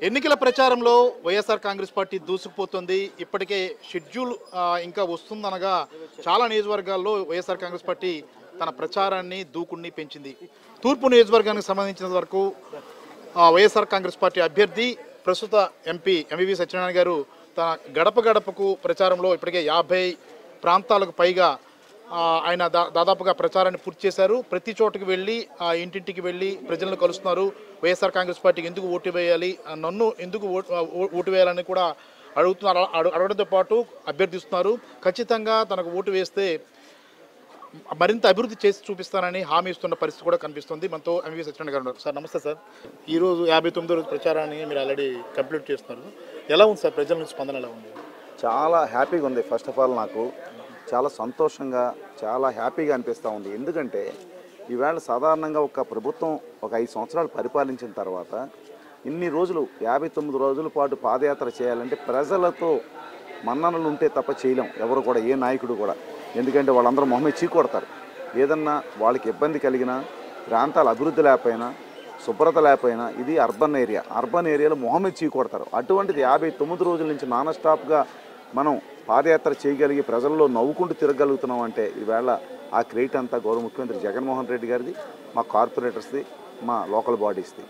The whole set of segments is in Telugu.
ఎన్నికల ప్రచారంలో వైఎస్ఆర్ కాంగ్రెస్ పార్టీ దూసుకుపోతుంది. ఇప్పటికే షెడ్యూల్ ఇంకా వస్తుందనగా చాలా నియోజకవర్గాల్లో వైఎస్ఆర్ కాంగ్రెస్ పార్టీ తన ప్రచారాన్ని దూకుడిని పెంచింది. తూర్పు నియోజకవర్గానికి సంబంధించిన వరకు వైఎస్ఆర్ కాంగ్రెస్ పార్టీ అభ్యర్థి ప్రస్తుత ఎంపీ ఎంవివి సత్యనారాయణ గారు తన గడప గడపకు ప్రచారంలో ఇప్పటికే 50 ప్రాంతాలకు పైగా ఆయన దాదాపుగా ప్రచారాన్ని పూర్తి చేశారు. ప్రతి చోటుకి వెళ్ళి ఇంటింటికి వెళ్ళి ప్రజలను కలుస్తున్నారు. వైఎస్ఆర్ కాంగ్రెస్ పార్టీకి ఎందుకు ఓటు వేయాలి, నన్ను ఎందుకు ఓటు వేయాలని కూడా అడుగుతున్నారు. అడగడంతో పాటు అభ్యర్థిస్తున్నారు. ఖచ్చితంగా తనకు ఓటు వేస్తే మరింత అభివృద్ధి చేసి చూపిస్తానని హామీ ఇస్తున్న పరిస్థితి కూడా కనిపిస్తుంది. మనతో ఎంవి సత్యనారాయణ గారు ఉన్నారు. సార్ నమస్తే సార్. ఈరోజు 59వ రోజు ప్రచారాన్ని మీరు ఆల్రెడీ కంప్లీట్ చేస్తున్నారు. ఎలా ఉంది సార్, ప్రజల నుంచి స్పందన ఎలా ఉంది? చాలా హ్యాపీగా ఉంది. ఫస్ట్ ఆఫ్ ఆల్ నాకు చాలా సంతోషంగా చాలా హ్యాపీగా అనిపిస్తూ ఉంది. ఎందుకంటే ఈవేళ సాధారణంగా ఒక ప్రభుత్వం ఒక 5 సంవత్సరాలు పరిపాలించిన తర్వాత ఇన్ని రోజులు 59 రోజుల పాటు పాదయాత్ర చేయాలంటే ప్రజలతో మన్ననలు ఉంటే తప్ప చేయలేం ఎవరు కూడా, ఏ నాయకుడు కూడా. ఎందుకంటే వాళ్ళందరూ మొహమే చీకొడతారు. ఏదన్నా వాళ్ళకి ఇబ్బంది కలిగినా, ప్రాంతాల అభివృద్ధి లేకపోయినా, శుభ్రత లేకపోయినా, ఇది అర్బన్ ఏరియా, అర్బన్ ఏరియాలో మొహమే చీకొడతారు. అటువంటిది 59 రోజుల నుంచి నాన్ స్టాప్గా మనం పాదయాత్ర చేయగలిగి ప్రజల్లో నవ్వుకుంటూ తిరగలుగుతున్నాం అంటే ఈవేళ ఆ క్రెడిట్ అంతా గౌరవ ముఖ్యమంత్రి జగన్మోహన్ రెడ్డి గారిది, మా కార్పొరేటర్స్ది, మా లోకల్ బాడీస్ది.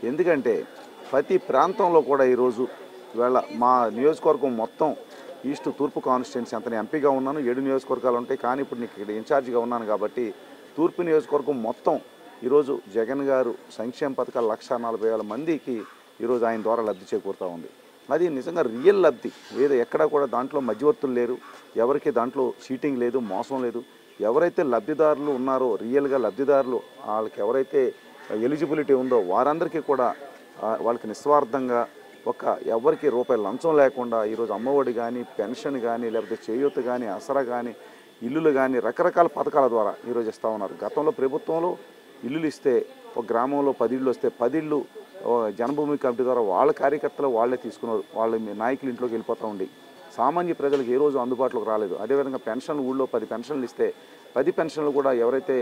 ఎందుకంటే ప్రతి ప్రాంతంలో కూడా ఈరోజు ఈవేళ మా నియోజకవర్గం మొత్తం ఈస్ట్ తూర్పు కాన్స్టిట్యున్సీ అంత ఎంపీగా ఉన్నాను. 7 నియోజకవర్గాలు ఉంటాయి, కానీ ఇప్పుడు నీకు ఇక్కడ ఇన్ఛార్జిగా ఉన్నాను కాబట్టి తూర్పు నియోజకవర్గం మొత్తం ఈరోజు జగన్ గారు సంక్షేమ పథకాలు 1,40,000 మందికి ఈరోజు ఆయన ద్వారా లబ్ధి చేకూరుతూ ఉంది. అది నిజంగా రియల్ లబ్ధి. ఏదో ఎక్కడా కూడా దాంట్లో మధ్యవర్తులు లేరు, ఎవరికి దాంట్లో చీటింగ్ లేదు, మోసం లేదు. ఎవరైతే లబ్ధిదారులు ఉన్నారో రియల్గా లబ్ధిదారులు, వాళ్ళకి ఎవరైతే ఎలిజిబిలిటీ ఉందో వారందరికీ కూడా వాళ్ళకి నిస్వార్థంగా ఎవరికి రూపాయలు లంచం లేకుండా ఈరోజు అమ్మఒడి కానీ, పెన్షన్ కానీ, లేకపోతే చేయూత కానీ, ఆసరా కానీ, ఇల్లులు కానీ రకరకాల పథకాల ద్వారా ఈరోజు ఇస్తూ ఉన్నారు. గతంలో ప్రభుత్వంలో ఇల్లులు ఇస్తే ఒక గ్రామంలో 10 ఇళ్ళు వస్తే 10 ఇళ్ళు జనభూమి కమిటీ ద్వారా వాళ్ళ కార్యకర్తలు వాళ్ళే తీసుకున్నారు. వాళ్ళ నాయకులు ఇంట్లోకి వెళ్ళిపోతూ ఉండి సామాన్య ప్రజలకు ఏ రోజు అందుబాటులోకి రాలేదు. అదేవిధంగా పెన్షన్లు ఊళ్ళో 10 పెన్షన్లు ఇస్తే 10 పెన్షన్లు కూడా ఎవరైతే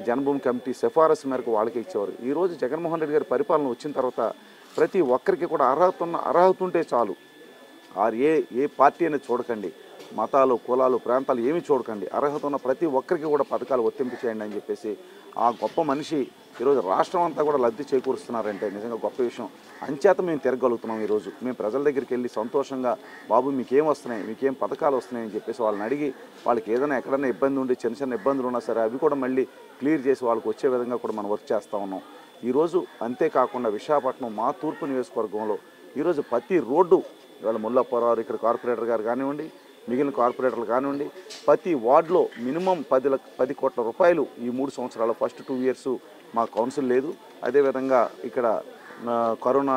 జనభూమి కమిటీ సిఫారసు మేరకు వాళ్ళకి ఇచ్చేవారు. ఈరోజు జగన్మోహన్ రెడ్డి గారి పరిపాలన వచ్చిన తర్వాత ప్రతి ఒక్కరికి కూడా అర్హత ఉంటే చాలు. ఏ పార్టీ అనేది చూడకండి, మతాలు, కులాలు, ప్రాంతాలు ఏమి చూడకండి, అర్హత ఉన్న ప్రతి ఒక్కరికి కూడా పథకాలు వర్తింపు చేయండి అని చెప్పేసి ఆ గొప్ప మనిషి ఈరోజు రాష్ట్రం అంతా కూడా లబ్ధి చేకూరుస్తున్నారంటే నిజంగా గొప్ప విషయం. అంచేత మేము తిరగలుగుతున్నాం. ఈరోజు మేము ప్రజల దగ్గరికి వెళ్ళి సంతోషంగా, బాబు మీకేం వస్తున్నాయి, మీకేం పథకాలు వస్తున్నాయి అని చెప్పేసి వాళ్ళని అడిగి, వాళ్ళకి ఏదైనా ఎక్కడైనా ఇబ్బంది ఉండి చిన్న చిన్న ఇబ్బందులు ఉన్నా సరే అవి కూడా మళ్ళీ క్లియర్ చేసి వాళ్ళకి వచ్చే విధంగా కూడా మనం వర్క్ చేస్తూ ఉన్నాం ఈరోజు. అంతేకాకుండా విశాఖపట్నం మా తూర్పు నియోజకవర్గంలో ఈరోజు ప్రతి రోడ్డు ఇవాళ ముల్లప్పరావు ఇక్కడ కార్పొరేటర్ గారు కానివ్వండి, మిగిలిన కార్పొరేటర్లు కానివ్వండి, ప్రతి వార్డులో మినిమం 10 కోట్ల రూపాయలు ఈ 3 సంవత్సరాలు ఫస్ట్ 2 ఇయర్స్ మా కౌన్సిల్ లేదు. అదేవిధంగా ఇక్కడ కరోనా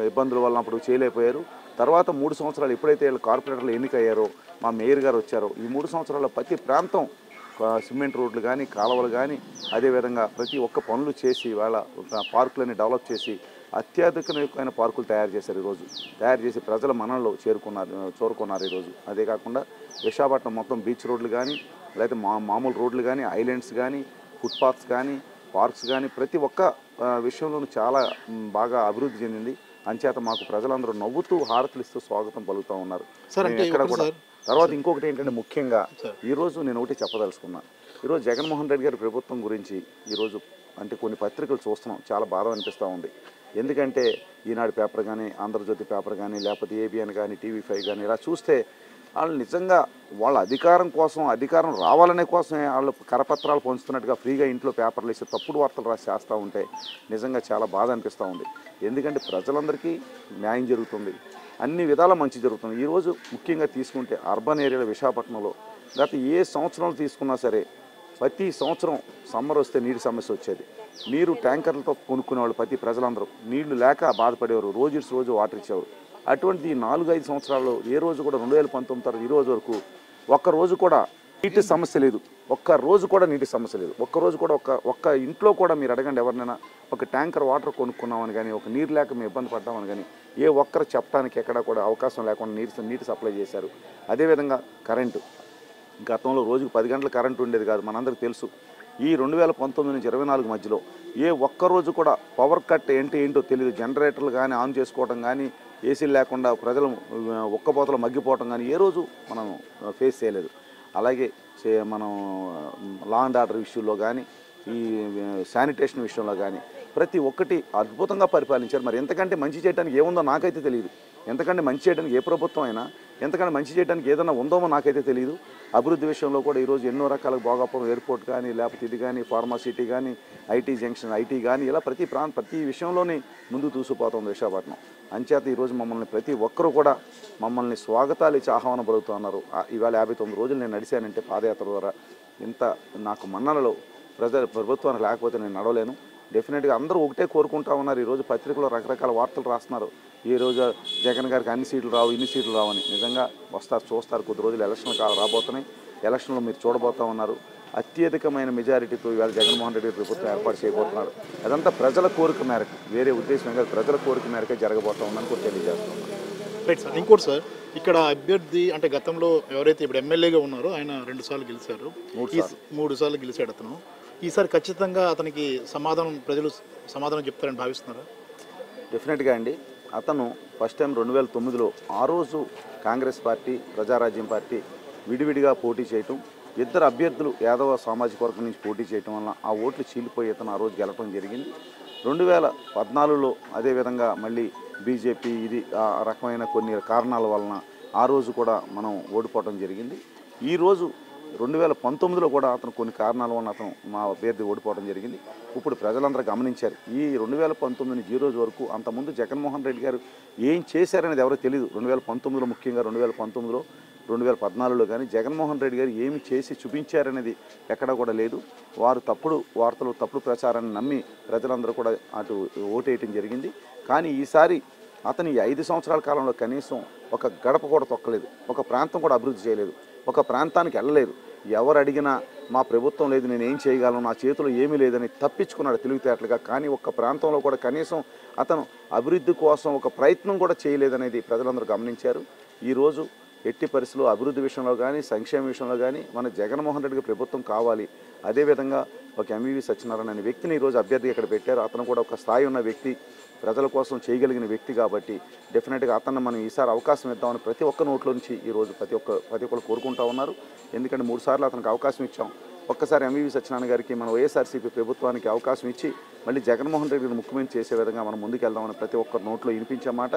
ఇబ్బందుల వల్ల అప్పుడు చేయలేకపోయారు. తర్వాత 3 సంవత్సరాలు ఎప్పుడైతే వీళ్ళు కార్పొరేటర్లు ఎన్నికయ్యారో, మా మేయర్ గారు వచ్చారో, ఈ 3 సంవత్సరాల్లో ప్రతి ప్రాంతం సిమెంట్ రోడ్లు కానీ, కాలువలు కానీ, అదేవిధంగా ప్రతి ఒక్క పనులు చేసి వాళ్ళ పార్కులని డెవలప్ చేసి అత్యాధునికమైన పార్కులు తయారు చేశారు. ఈరోజు తయారు చేసి ప్రజల మనలో చేరుకున్నారు ఈరోజు. అదే కాకుండా విశాఖపట్నం మొత్తం బీచ్ రోడ్లు కానీ, లేకపోతే మామూలు రోడ్లు కానీ, ఐలాండ్స్ కానీ, ఫుట్పాత్స్ కానీ, పార్క్స్ కానీ ప్రతి ఒక్క విషయంలోనూ చాలా బాగా అభివృద్ధి చెందింది. అంచేత మాకు ప్రజలందరూ నవ్వుతూ హారతులు ఇస్తూ స్వాగతం పలుకుతూ ఉన్నారు. ఎక్కడ కూడా. తర్వాత ఇంకొకటి ఏంటంటే ముఖ్యంగా ఈరోజు నేను ఒకటి చెప్పదలుచుకున్నాను. ఈరోజు జగన్మోహన్ రెడ్డి గారి ప్రభుత్వం గురించి ఈరోజు అంటే కొన్ని పత్రికలు చూస్తున్నాం, చాలా బాధ అనిపిస్తూ ఉంది. ఎందుకంటే ఈనాడు పేపర్ కానీ, ఆంధ్రజ్యోతి పేపర్ కానీ, లేకపోతే ఏబిఎన్ కానీ, TV5 కానీ ఇలా చూస్తే వాళ్ళు నిజంగా వాళ్ళ అధికారం రావాలనే కోసమే వాళ్ళు కరపత్రాలు పంచుతున్నట్టుగా ఫ్రీగా ఇంట్లో పేపర్లు వేసి తప్పుడు వార్తలు రాసి చేస్తూ ఉంటే నిజంగా చాలా బాధ అనిపిస్తూ ఉంది. ఎందుకంటే ప్రజలందరికీ న్యాయం జరుగుతుంది, అన్ని విధాల మంచి జరుగుతుంది. ఈరోజు ముఖ్యంగా తీసుకుంటే అర్బన్ ఏరియాలో విశాఖపట్నంలో గత ఏ సంవత్సరంలో తీసుకున్నా సరే ప్రతి సంవత్సరం సమ్మర్ వస్తే నీటి సమస్య వచ్చేది. నీరు ట్యాంకర్లతో కొనుక్కునేవాళ్ళు ప్రతి ప్రజలందరూ, నీళ్లు లేక బాధపడేవారు, రోజు వాటర్ ఇచ్చేవారు. అటువంటి 4-5 సంవత్సరాల్లో ఏ రోజు కూడా 2019 తర్వాత ఈ రోజు వరకు ఒక్కరోజు కూడా నీటి సమస్య లేదు. ఒక్కరోజు కూడా నీటి సమస్య లేదు. ఒక్కరోజు కూడా ఒక్క ఇంట్లో కూడా మీరు అడగండి ఎవరినైనా, ఒక ట్యాంకర్ వాటర్ కొనుక్కున్నామని కానీ, ఒక నీరు లేక మేము ఇబ్బంది పడ్డామని కానీ ఏ ఒక్కరు చెప్పడానికి ఎక్కడా కూడా అవకాశం లేకుండా నీటి సప్లై చేశారు. అదేవిధంగా కరెంటు, గతంలో రోజుకు 10 గంటల కరెంటు ఉండేది కాదు, మనందరికీ తెలుసు. ఈ 2019 నుంచి 24 మధ్యలో ఏ ఒక్కరోజు కూడా పవర్ కట్ ఏంటో తెలియదు. జనరేటర్లు కానీ ఆన్ చేసుకోవడం కానీ, ఏసీలు లేకుండా ప్రజలు ఒక్కపోతలు మగ్గిపోవటం కానీ ఏ రోజు మనం ఫేస్ చేయలేదు. అలాగే మనం లా అండ్ ఆర్డర్ విషయంలో కానీ, ఈ శానిటేషన్ విషయంలో కానీ ప్రతి ఒక్కటి అద్భుతంగా పరిపాలించారు. మరి ఎంతకంటే మంచి చేయడానికి ఏముందో నాకైతే తెలియదు. ఎంతకంటే మంచి చేయడానికి ఏ ప్రభుత్వం అయినా ఎంతకంటే మంచి చేయడానికి ఏదైనా ఉందో నాకైతే తెలియదు. అభివృద్ధి విషయంలో కూడా ఈరోజు ఎన్నో రకాల భోగాపురం ఎయిర్పోర్ట్ కానీ, లేకపోతే ఇది కానీ, ఫార్మాసిటీ కానీ, ఐటీ జంక్షన్ ఐటీ కానీ, ఇలా ప్రతి విషయంలోనే ముందుకు దూసుకుపోతుంది విశాఖపట్నం. అంచేత ఈరోజు మమ్మల్ని ప్రతి ఒక్కరూ కూడా మమ్మల్ని స్వాగతాలు ఇచ్చి ఆహ్వానం పలుకుతున్నారు. ఇవాళ 59 రోజులు నేను నడిచానంటే పాదయాత్ర ద్వారా ఇంత నాకు మన్ననలో ప్రభుత్వానికి లేకపోతే నేను నడవలేను. డెఫినెట్గా అందరూ ఒకటే కోరుకుంటా ఉన్నారు. ఈరోజు పత్రికలో రకరకాల వార్తలు రాస్తున్నారు. ఈరోజు జగన్ గారికి అన్ని సీట్లు రావు, ఇన్ని సీట్లు రావని. నిజంగా వస్తారు, చూస్తారు. కొద్ది రోజులు ఎలక్షన్ రాబోతున్నాయి. ఎలక్షన్లో మీరు చూడబోతా ఉన్నారు. అత్యధికమైన మెజారిటీతో ఇవాళ జగన్మోహన్ రెడ్డి ప్రభుత్వం ఏర్పాటు చేయబోతున్నారు. అదంతా ప్రజల కోరిక మేరకు, వేరే ఉద్దేశం కాదు, ప్రజల కోరిక మేరకే జరగబోతా ఉందని కూడా తెలియజేస్తున్నాను. Right sir. ఇంకోటి సార్, ఇక్కడ అభ్యర్థి అంటే గతంలో ఎవరైతే ఇప్పుడు ఎమ్మెల్యేగా ఉన్నారో ఆయన 2 సార్లు గెలిచారు, 3 సార్లు గెలిచాడు అతను. ఈసారి ఖచ్చితంగా అతనికి ప్రజలు సమాధానం చెప్తారని భావిస్తున్నారా? డెఫినెట్గా అండి. అతను ఫస్ట్ టైం 2009లో ఆ రోజు కాంగ్రెస్ పార్టీ, ప్రజారాజ్యం పార్టీ విడివిడిగా పోటీ చేయటం, ఇద్దరు అభ్యర్థులు యాదవ సామాజిక వర్గం నుంచి పోటీ చేయటం వల్ల ఆ ఓట్లు చీలిపోయి అతను ఆ రోజు గెలవడం జరిగింది. 2014లో అదేవిధంగా మళ్ళీ బీజేపీ ఇది ఆ రకమైన కొన్ని కారణాల వలన ఆ రోజు కూడా మనం ఓడిపోవడం జరిగింది. ఈరోజు 2019లో కూడా అతను కొన్ని కారణాల వలన అతను మా అభ్యర్థి ఓడిపోవడం జరిగింది. ఇప్పుడు ప్రజలందరూ గమనించారు. ఈ 2019 నుంచి ఈ రోజు వరకు అంతకుముందు జగన్మోహన్ రెడ్డి గారు ఏం చేశారనేది ఎవరో తెలియదు. 2019లో ముఖ్యంగా 2019లో 2014లో కానీ జగన్మోహన్ రెడ్డి గారు ఏమి చేసి చూపించారనేది ఎక్కడా కూడా లేదు. వారు తప్పుడు వార్తలు, తప్పుడు ప్రచారాన్ని నమ్మి ప్రజలందరూ కూడా అటు ఓటేయటం జరిగింది. కానీ ఈసారి అతని 5 సంవత్సరాల కాలంలో కనీసం ఒక గడప కూడా తొక్కలేదు, ఒక ప్రాంతం కూడా అభివృద్ధి చేయలేదు, ఒక ప్రాంతానికి వెళ్ళలేదు. ఎవరు అడిగినా మా ప్రభుత్వం లేదు, నేను ఏం చేయగలను, నా చేతిలో ఏమీ లేదని తప్పించుకున్నాడు తెలివితేటలుగా. కానీ ఒక్క ప్రాంతంలో కూడా కనీసం అతను అభివృద్ధి కోసం ఒక ప్రయత్నం కూడా చేయలేదనేది ప్రజలందరూ గమనించారు. ఈరోజు ఎట్టి పరిస్థితుల్లో అభివృద్ధి విషయంలో కానీ, సంక్షేమ విషయంలో కానీ మన జగన్మోహన్ రెడ్డికి ప్రభుత్వం కావాలి. అదేవిధంగా ఒక ఎంవీవీ సత్యనారాయణ అనే వ్యక్తిని ఈరోజు అభ్యర్థి ఇక్కడ పెట్టారు. అతను కూడా ఒక స్థాయి ఉన్న వ్యక్తి, ప్రజల కోసం చేయగలిగిన వ్యక్తి కాబట్టి డెఫినెట్గా అతన్ని మనం ఈసారి అవకాశం ఇద్దామని ప్రతి ఒక్క నోట్లో నుంచి ఈరోజు ప్రతి ఒక్కరు కోరుకుంటా ఉన్నారు. ఎందుకంటే 3 సార్లు అతనికి అవకాశం ఇచ్చాం. ఒక్కసారి ఎంవీవీ సత్యనారాయణ గారికి మన వైఎస్ఆర్సీపీ ప్రభుత్వానికి అవకాశం ఇచ్చి మళ్ళీ జగన్మోహన్ రెడ్డిని ముఖ్యమంత్రి చేసే విధంగా మనం ముందుకెళ్దామని ప్రతి ఒక్కరి నోట్లో వినిపించే మాట.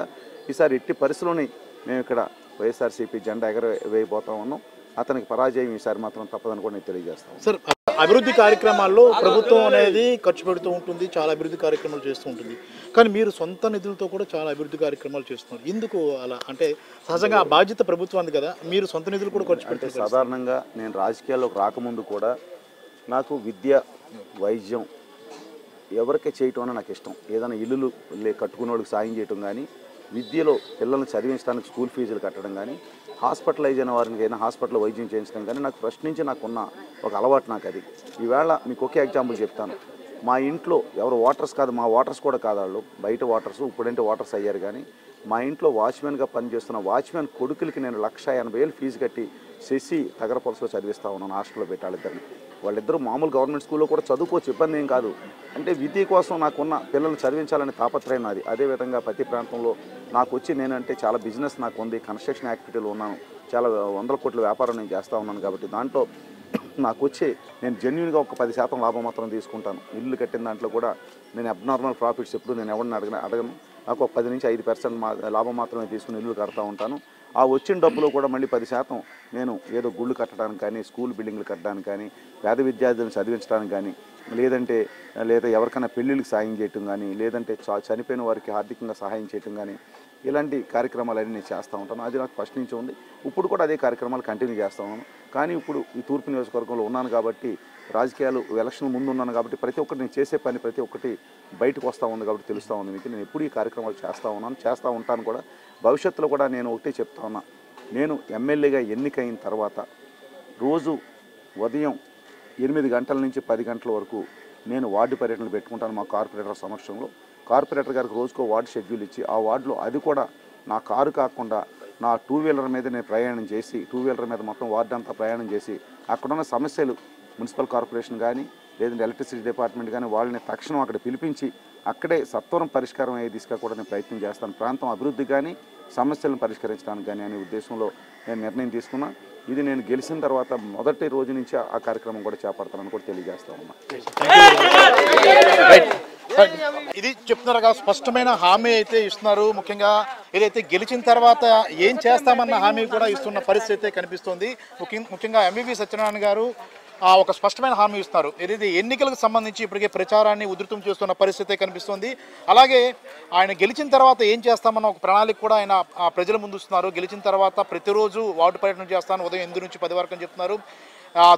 ఈసారి ఎట్టి పరిస్థితుల్లోని మేము ఇక్కడ వైఎస్ఆర్సీపీ జెండా ఎగరవేయబోతా ఉన్నాం. అతనికి పరాజయం ఈసారి మాత్రం తప్పదని కూడా నేను తెలియజేస్తాను. సార్, అభివృద్ధి కార్యక్రమాల్లో ప్రభుత్వం అనేది ఖర్చు పెడుతూ ఉంటుంది, చాలా అభివృద్ధి కార్యక్రమాలు చేస్తూ ఉంటుంది. కానీ మీరు సొంత నిధులతో కూడా చాలా అభివృద్ధి కార్యక్రమాలు చేస్తున్నారు. ఎందుకు అలా? అంటే సహజంగా ఆ బాధ్యత ప్రభుత్వానికి కదా, మీరు సొంత నిధులు కూడా ఖర్చు పెడితే. సాధారణంగా నేను రాజకీయాల్లోకి రాకముందు కూడా నాకు విద్య, వైద్యం ఎవరికే చేయటం అని నాకు ఇష్టం. ఏదైనా ఇల్లులు కట్టుకునే వాళ్ళకి సాయం చేయటం కానీ, విద్యలో పిల్లల్ని చదివించడానికి స్కూల్ ఫీజులు కట్టడం కానీ, హాస్పిటలైజ్ అయిన వారికి అయినా హాస్పిటల్లో వైద్యం చేయించడం కానీ నాకు ఫస్ట్ నుంచి నాకున్న ఒక అలవాటు నాకు అది. ఈవేళ మీకు ఒకే ఎగ్జాంపుల్ చెప్తాను. మా ఇంట్లో ఎవరు వాటర్స్ కాదు, మా వాటర్స్ కూడా కాదు, వాళ్ళు బయట వాటర్స్, ఇప్పుడంటే వాటర్స్ అయ్యారు. కానీ మా ఇంట్లో వాచ్మెన్గా పనిచేస్తున్న వాచ్మెన్ కొడుకులకి నేను 1,80,000 ఫీజు కట్టి శశి తగరపొలసలో చదివిస్తా ఉన్నాను హాస్టల్లో పెట్టి వాళ్ళిద్దరిని. వాళ్ళిద్దరూ మామూలు గవర్నమెంట్ స్కూల్లో కూడా చదువుకోవచ్చు, ఇబ్బంది ఏం కాదు. అంటే విద్య కోసం నాకున్న పిల్లల్ని చదివించాలనే తాపత్రయం నాది. అదేవిధంగా ప్రతి ప్రాంతంలో నాకు వచ్చి నేనంటే చాలా బిజినెస్ నాకు ఉంది, కన్స్ట్రక్షన్ యాక్టివిటీలో ఉన్నాను, చాలా 100 కోట్ల వ్యాపారం నేను చేస్తూ ఉన్నాను. కాబట్టి దాంట్లో నాకు వచ్చి నేను జెన్యున్గా ఒక 10% లాభం మాత్రం తీసుకుంటాను. ఇల్లు కట్టిన దాంట్లో కూడా నేను అబ్నార్మల్ ప్రాఫిట్స్ ఎప్పుడు నేను ఎవరిని అడగను. నాకు ఒక 10 నుంచి 5% లాభం మాత్రమే తీసుకుని ఇల్లు కడతా ఉంటాను. ఆ వచ్చిన డబ్బులో కూడా మళ్ళీ 10% నేను ఏదో గుళ్ళు కట్టడానికి కానీ, స్కూల్ బిల్డింగ్లు కట్టడానికి కానీ, పేద విద్యార్థులను చదివించడానికి కానీ, లేదా ఎవరికైనా పెళ్ళిళ్ళకి సాయం చేయటం కానీ, లేదంటే చనిపోయిన వారికి ఆర్థికంగా సహాయం చేయటం కానీ, ఇలాంటి కార్యక్రమాలన్నీ నేను చేస్తూ ఉంటాను. అది నాకు ఫస్ట్ నుంచి ఉంది. ఇప్పుడు కూడా అదే కార్యక్రమాలు కంటిన్యూ చేస్తూ ఉన్నాను. కానీ ఇప్పుడు ఈ తూర్పు నియోజకవర్గంలో ఉన్నాను కాబట్టి, రాజకీయాలు ఎలక్షన్ ముందు ఉన్నాను కాబట్టి ప్రతి ఒక్కటి నేను చేసే పని ప్రతి ఒక్కటి బయటకు వస్తూ ఉంది కాబట్టి తెలుస్తూ ఉంది మీకు. నేను ఎప్పుడు ఈ కార్యక్రమాలు చేస్తూ ఉంటాను కూడా. భవిష్యత్తులో కూడా నేను ఒకటే చెప్తా ఉన్నా, నేను ఎమ్మెల్యేగా ఎన్నికైన తర్వాత రోజు ఉదయం 8 గంటల నుంచి 10 గంటల వరకు నేను వార్డు పర్యటనలు పెట్టుకుంటాను మా కార్పొరేటర్ సమక్షంలో. కార్పొరేటర్ గారికి రోజుకో వార్డు షెడ్యూల్ ఇచ్చి ఆ వార్డులో అది కూడా నా కారు కాకుండా నా 2 వీలర్ మీద నేను ప్రయాణం చేసి, 2 వీలర్ మీద మొత్తం వార్డు అంతా ప్రయాణం చేసి అక్కడున్న సమస్యలు మున్సిపల్ కార్పొరేషన్ కానీ, లేదంటే ఎలక్ట్రిసిటీ డిపార్ట్మెంట్ కానీ వాళ్ళని తక్షణం అక్కడ పిలిపించి అక్కడే సత్వరం పరిష్కారం అయ్యే దిశగా కూడా నేను ప్రయత్నం చేస్తాను. ప్రాంతం అభివృద్ధి కానీ సమస్యలను పరిష్కరించడానికి కానీ అనే ఉద్దేశంలో నేను నిర్ణయం తీసుకున్నా. ఇది నేను గెలిచిన తర్వాత మొదటి రోజు నుంచి ఆ కార్యక్రమం కూడా చేపడతానని కూడా తెలియజేస్తా ఉన్నా. ఇది చెప్తున్నారుగా, స్పష్టమైన హామీ అయితే ఇస్తున్నారు. ముఖ్యంగా ఏదైతే గెలిచిన తర్వాత ఏం చేస్తామన్న హామీ కూడా ఇస్తున్న పరిస్థితి అయితే కనిపిస్తుంది. ముఖ్యంగా ఎంవివి సత్యనారాయణ గారు ఒక స్పష్టమైన హామీ ఇస్తున్నారు. ఏదైతే ఎన్నికలకు సంబంధించి ఇప్పటికే ప్రచారాన్ని ఉధృతం చేస్తున్న పరిస్థితి కనిపిస్తుంది. అలాగే ఆయన గెలిచిన తర్వాత ఏం చేస్తామన్న ఒక ప్రణాళిక కూడా ఆయన ప్రజల ముందు ఇస్తున్నారు. గెలిచిన తర్వాత ప్రతిరోజు వార్డు పర్యటన చేస్తాను, ఉదయం 8 నుంచి 10 వరకు అని చెప్తున్నారు.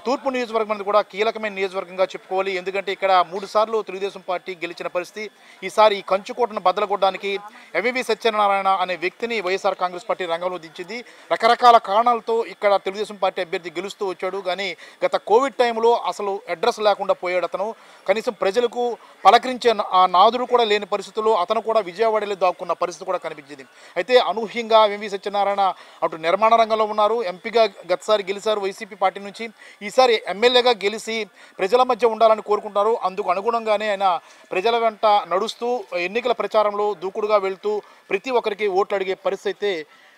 తూర్పు నియోజకవర్గం అనేది కూడా కీలకమైన నియోజకవర్గంగా చెప్పుకోవాలి. ఎందుకంటే ఇక్కడ 3 సార్లు తెలుగుదేశం పార్టీ గెలిచిన పరిస్థితి. ఈసారి ఈ కంచుకోటను బద్దలగొట్టడానికి ఎంవివి సత్యనారాయణ అనే వ్యక్తిని వైఎస్ఆర్ కాంగ్రెస్ పార్టీ రంగంలో దించింది. రకరకాల కారణాలతో ఇక్కడ తెలుగుదేశం పార్టీ అభ్యర్థి గెలుస్తూ వచ్చాడు. కానీ గత కోవిడ్ టైంలో అసలు అడ్రస్ లేకుండా పోయాడు అతను. కనీసం ప్రజలకు పలకరించే నాదుడు కూడా లేని పరిస్థితుల్లో అతను కూడా విజయవాడలో దాక్కున్న పరిస్థితి కూడా కనిపించింది. అయితే అనూహ్యంగా ఎంవివి సత్యనారాయణ అటు నిర్మాణ రంగంలో ఉన్నారు, ఎంపీగా గతసారి గెలిచారు వైసీపీ పార్టీ నుంచి. ఈసారి ఎమ్మెల్యేగా గెలిచి ప్రజల మధ్య ఉండాలని కోరుకుంటారు. అందుకు అనుగుణంగానే ఆయన ప్రజల వెంట నడుస్తూ ఎన్నికల ప్రచారంలో దూకుడుగా వెళ్తూ ప్రతి ఒక్కరికి ఓట్లు అడిగే పరిస్థితి అయితే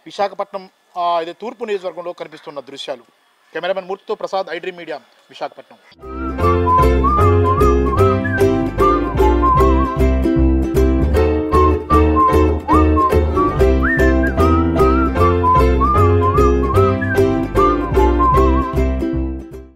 విశాఖపట్నం ఇది తూర్పు నియోజకవర్గంలో కనిపిస్తున్న దృశ్యాలు. కెమెరామెన్ మూర్తితో Prasad, I dream media, Visakhapatnam.